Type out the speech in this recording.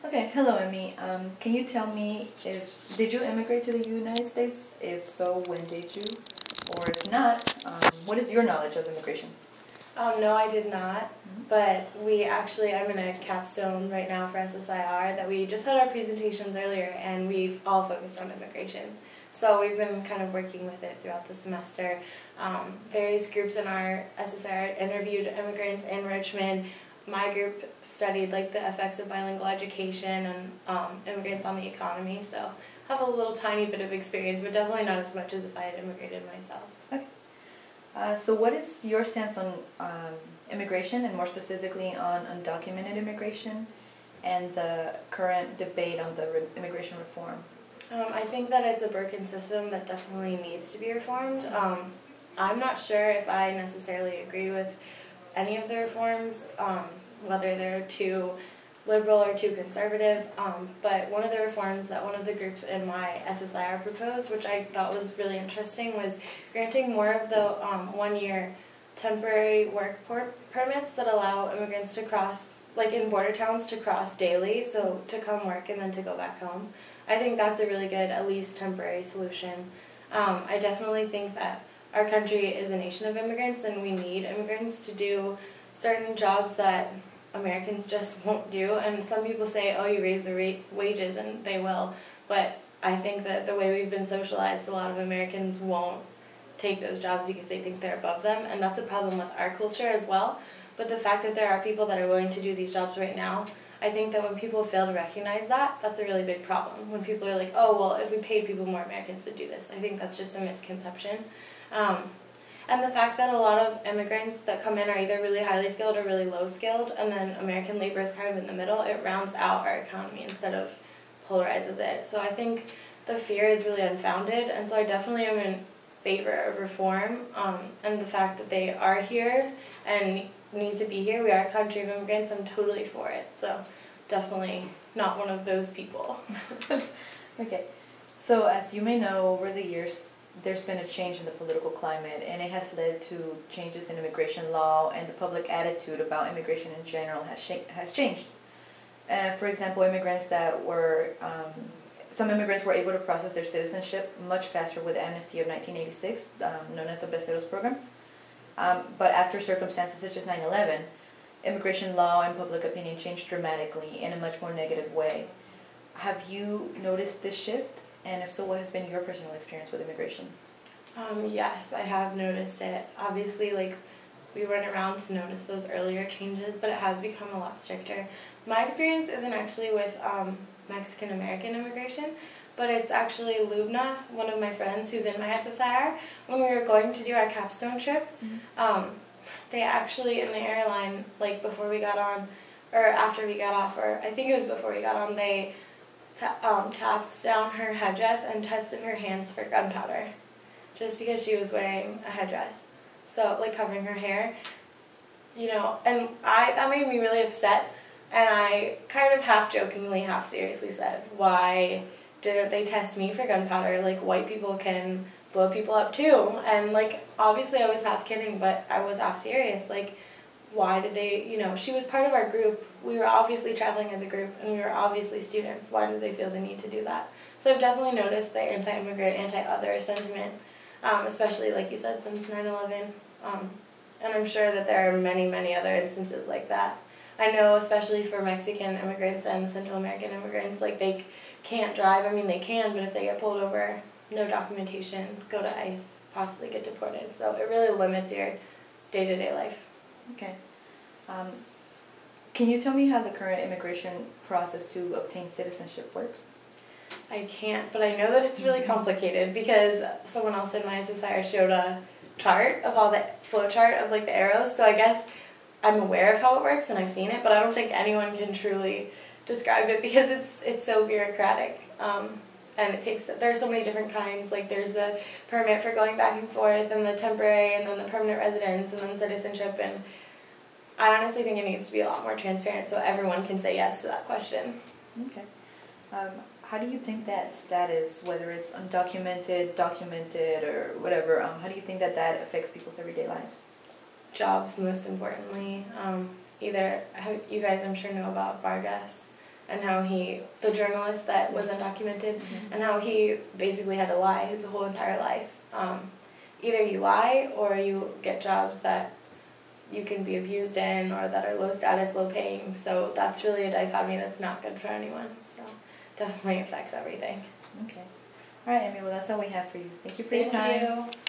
Okay, hello Emmy. Can you tell me if did you immigrate to the United States? If so, when did you? Or if not, what is your knowledge of immigration? No, I did not. But I'm in a capstone right now for SSIR that we just had our presentations earlier, and we've all focused on immigration. So we've been kind of working with it throughout the semester. Various groups in our SSIR interviewed immigrants in Richmond. My group studied like the effects of bilingual education and immigrants on the economy. So I have a little tiny bit of experience, but definitely not as much as if I had immigrated myself. Okay. So what is your stance on immigration, and more specifically on undocumented immigration and the current debate on the immigration reform? I think that it's a broken system that definitely needs to be reformed. I'm not sure if I necessarily agree with any of the reforms, whether they're too liberal or too conservative, but one of the reforms that one of the groups in my SSIR proposed, which I thought was really interesting, was granting more of the one-year temporary work permits that allow immigrants to cross, like in border towns, to cross daily, so to come work and then to go back home. I think that's a really good, at least temporary solution. I definitely think that our country is a nation of immigrants, and we need immigrants to do certain jobs that Americans just won't do. And some people say, oh, you raise the wages, and they will. But I think that the way we've been socialized, a lot of Americans won't take those jobs because they think they're above them, and that's a problem with our culture as well. But the fact that there are people that are willing to do these jobs right now, I think that when people fail to recognize that, that's a really big problem. When people are like, oh, well, if we paid people more, Americans would do this. I think that's just a misconception. And the fact that a lot of immigrants that come in are either really highly skilled or really low skilled, and then American labor is kind of in the middle, it rounds out our economy instead of polarizes it. So I think the fear is really unfounded, and so I definitely am in favor of reform, and the fact that they are here and need to be here. We are a country of immigrants. I'm totally for it. So definitely not one of those people. Okay. So as you may know, over the years, there's been a change in the political climate, and it has led to changes in immigration law, and the public attitude about immigration in general has changed. For example, some immigrants were able to process their citizenship much faster with the amnesty of 1986, known as the Besteros program. But after circumstances such as 9/11, immigration law and public opinion changed dramatically in a much more negative way. Have you noticed this shift? And if so, what has been your personal experience with immigration? Yes, I have noticed it. Obviously, we weren't around to notice those earlier changes, but it has become a lot stricter. My experience isn't actually with Mexican-American immigration, but it's actually Lubna, one of my friends who's in my SSIR. When we were going to do our capstone trip, they actually, in the airline, before we got on, or after we got off, or I think it was before we got on, they tapped down her headdress and tested her hands for gunpowder, just because she was wearing a headdress, so covering her hair, and that made me really upset, and I kind of half jokingly, half seriously said, why didn't they test me for gunpowder? White people can blow people up too, and obviously I was half kidding, but I was half serious, why did they, she was part of our group. We were obviously traveling as a group, and we were obviously students. Why did they feel the need to do that? So I've definitely noticed the anti-immigrant, anti-other sentiment, especially, like you said, since 9/11. And I'm sure that there are many, many other instances like that. I know, especially for Mexican immigrants and Central American immigrants, they can't drive. I mean, they can, but if they get pulled over, no documentation, go to ICE, possibly get deported. So it really limits your day-to-day life. Okay. Can you tell me how the current immigration process to obtain citizenship works? I can't, but I know that it's really complicated because someone else in my SSIR showed a chart of all the flow chart of the arrows, so I guess I'm aware of how it works and I've seen it, but I don't think anyone can truly describe it because it's so bureaucratic. And there's so many different kinds, there's the permit for going back and forth, and the temporary, and then the permanent residence, and then citizenship, and I honestly think it needs to be a lot more transparent so everyone can say yes to that question. Okay. How do you think that status, whether it's undocumented, documented, or whatever, how do you think that affects people's everyday lives? Jobs, most importantly. You guys, I'm sure, know about Vargas. and how the journalist that was undocumented, and how he basically had to lie his whole entire life. Either you lie or you get jobs that you can be abused in or that are low status, low paying. So that's really a dichotomy that's not good for anyone. So definitely affects everything. Okay. All right, Emmy, well, that's all we have for you. Thank you for your time. Thank you.